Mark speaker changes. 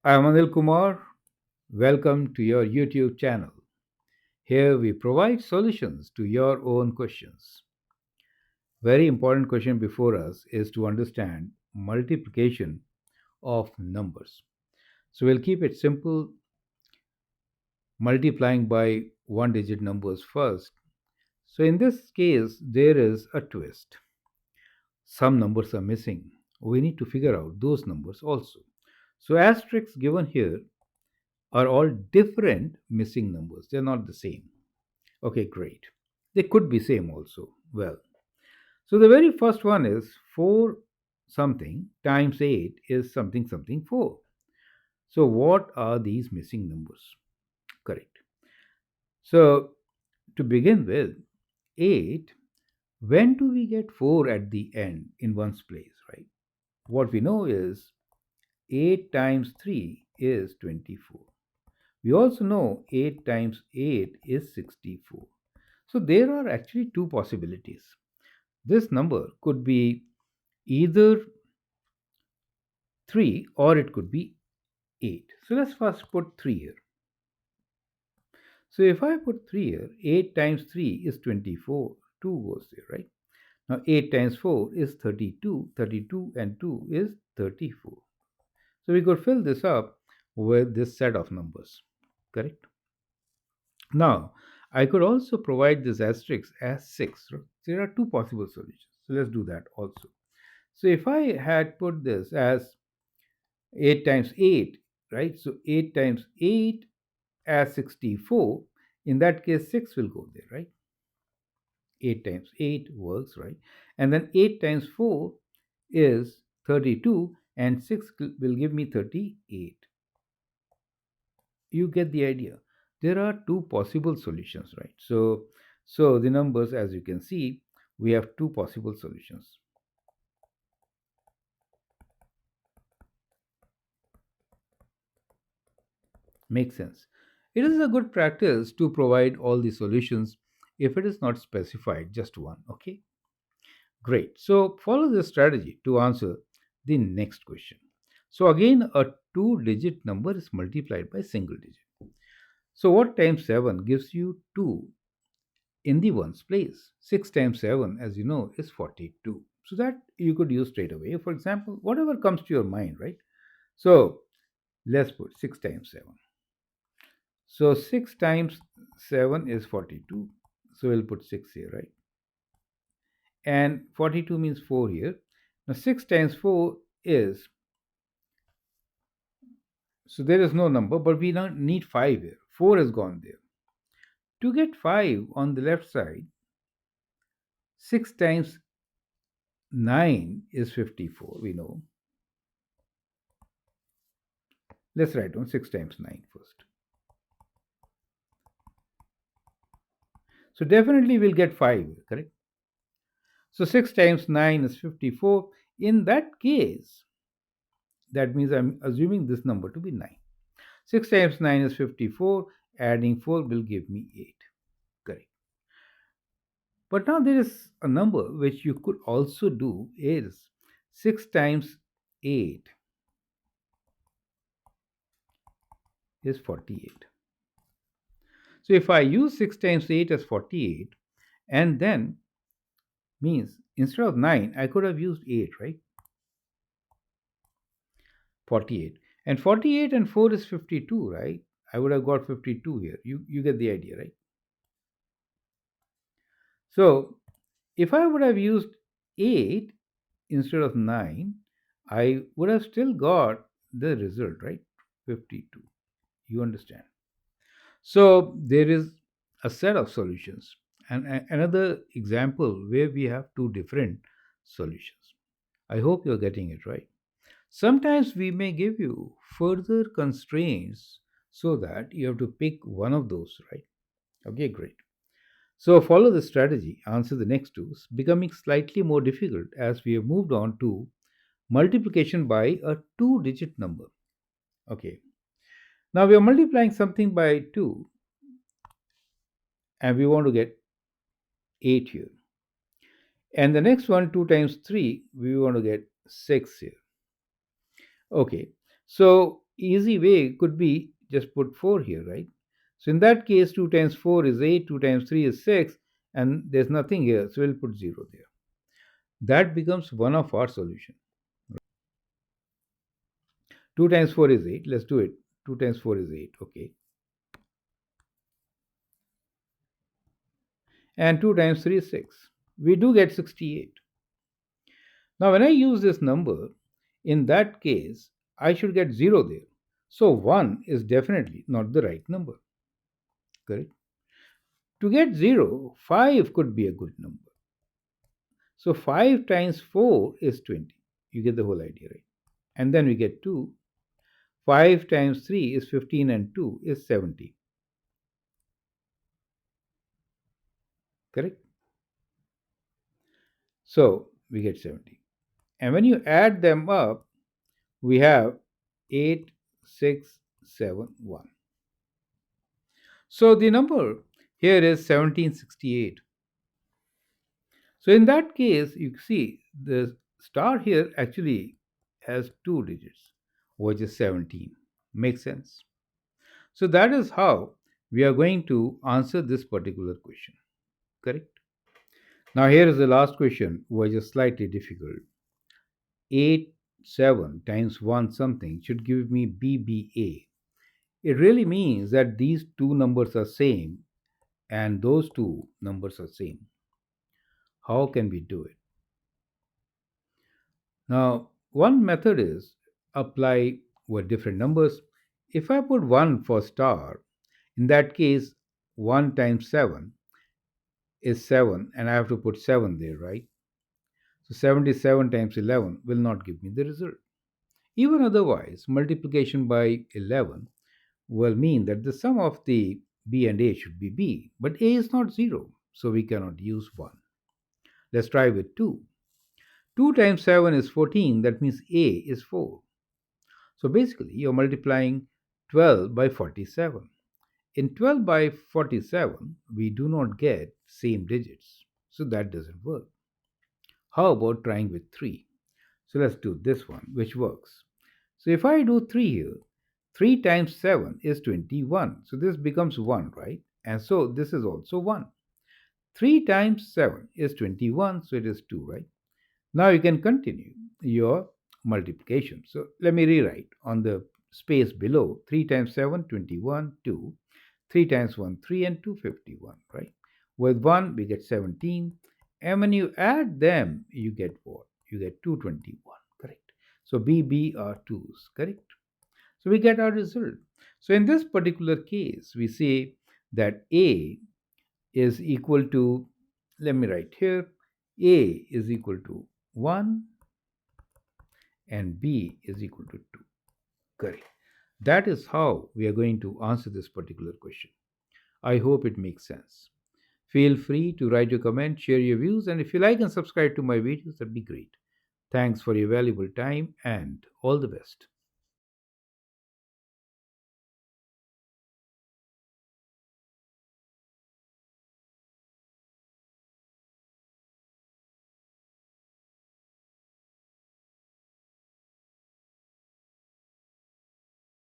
Speaker 1: I'm Anil Kumar. Welcome to your YouTube channel. Here we provide solutions to your own questions. Very important question before us is to understand multiplication of numbers. So we'll keep it simple, multiplying by one digit numbers first. So in this case, there is a twist. Some numbers are missing. We need to figure out those numbers also. So asterisks given here are all different missing numbers. They're not the same. Okay, great. They could be same also. Well, so the very first one is 4 something times 8 is something something 4. So what are these missing numbers? Correct. So to begin with, 8, when do we get 4 at the end in one's place, right? What we know is 8 times 3 is 24. We also know 8 times 8 is 64. So there are actually two possibilities. This number could be either 3 or it could be 8. So let's first put 3 here. So if I put 3 here, 8 times 3 is 24. 2 goes there, right? Now 8 times 4 is 32. 32 and 2 is 34. So we could fill this up with this set of numbers, correct? Now, I could also provide this asterisk as 6. There are two possible solutions. So let's do that also. So if I had put this as 8 times 8, right? So 8 times 8 as 64. In that case, 6 will go there, right? 8 times 8 works, right? And then 8 times 4 is 32, and 6 will give me 38. You get the idea. There are two possible solutions, right? So the numbers, as you can see, we have two possible solutions. Makes sense. It is a good practice to provide all the solutions if it is not specified, just one. Okay, great. So follow this strategy to answer the next question. So again, a two-digit number is multiplied by single digit. So what times 7 gives you 2 in the ones place? 6 times 7, as you know, is 42. So that you could use straight away. For example, whatever comes to your mind, right? So let's put 6 times 7. So 6 times 7 is 42. So we'll put 6 here, right? And 42 means 4 here. Now 6 times 4 is, so there is no number, but we don't need 5 here. 4 has gone there. To get 5 on the left side, 6 times 9 is 54, we know. Let's write down 6 times 9 first. So definitely we'll get 5, correct? So 6 times 9 is 54. In that case, that means I'm assuming this number to be 9. 6 times 9 is 54. Adding 4 will give me 8. Correct. But now there is a number which you could also do is 6 times 8 is 48. So if I use 6 times 8 as 48, and then means instead of 9, I could have used 8, right? 48. And 48 and 4 is 52, right? I would have got 52 here. You get the idea, right? So if I would have used 8 instead of 9, I would have still got the result, right? 52. You understand? So there is a set of solutions. And another example where we have two different solutions. I hope you're getting it right. Sometimes we may give you further constraints so that you have to pick one of those, right? Okay, great. So follow the strategy, answer the next two, becoming slightly more difficult as we have moved on to multiplication by a two-digit number. Okay. Now we are multiplying something by 2 and we want to get 8 here. And the next one, 2 times 3, we want to get 6 here. Okay. So easy way could be just put 4 here, right? So in that case, 2 times 4 is 8, 2 times 3 is 6, and there's nothing here, so we'll put 0 there. That becomes one of our solution. 2 times 4 is 8. Let's do it. 2 times 4 is 8. Okay. And 2 times 3 is 6. We do get 68. Now, when I use this number, in that case, I should get 0 there. So 1 is definitely not the right number. Correct? To get 0, 5 could be a good number. So 5 times 4 is 20. You get the whole idea, right? And then we get 2. 5 times 3 is 15 and 2 is 70. Correct? So we get 70. And when you add them up, we have 8, 6, 7, 1. So the number here is 1768. So in that case, you see the star here actually has two digits, which is 17. Makes sense? So that is how we are going to answer this particular question. Correct? Now here is the last question, which is slightly difficult. 8, 7 times 1 something should give me BBA. It really means that these two numbers are same and those two numbers are same. How can we do it? Now, one method is apply with different numbers. If I put 1 for star, in that case 1 times 7 is 7 and I have to put 7 there, right? So 77 times 11 will not give me the result. Even otherwise, multiplication by 11 will mean that the sum of the b and a should be b, but a is not 0, so we cannot use 1. Let's try with 2. 2 times 7 is 14, that means a is 4. So basically, you're multiplying 12 by 47. In 12 by 47, we do not get same digits, so that doesn't work. How about trying with 3? So let's do this one, which works. So if I do 3 here, 3 times 7 is 21. So this becomes 1, right? And so this is also 1. 3 times 7 is 21, so it is 2, right? Now you can continue your multiplication. So let me rewrite on the space below. 3 times 7, 21, 2. 3 times 1, 3 and 2, 51, right? With 1, we get 17. And when you add them, you get what? You get 221, correct? So BB are 2's, correct? So we get our result. So in this particular case, we say that A is equal to, let me write here, A is equal to 1 and B is equal to 2. Correct. That is how we are going to answer this particular question. I hope it makes sense. Feel free to write your comment, share your views, and if you like and subscribe to my videos, that'd be great. Thanks for your valuable time and all the best.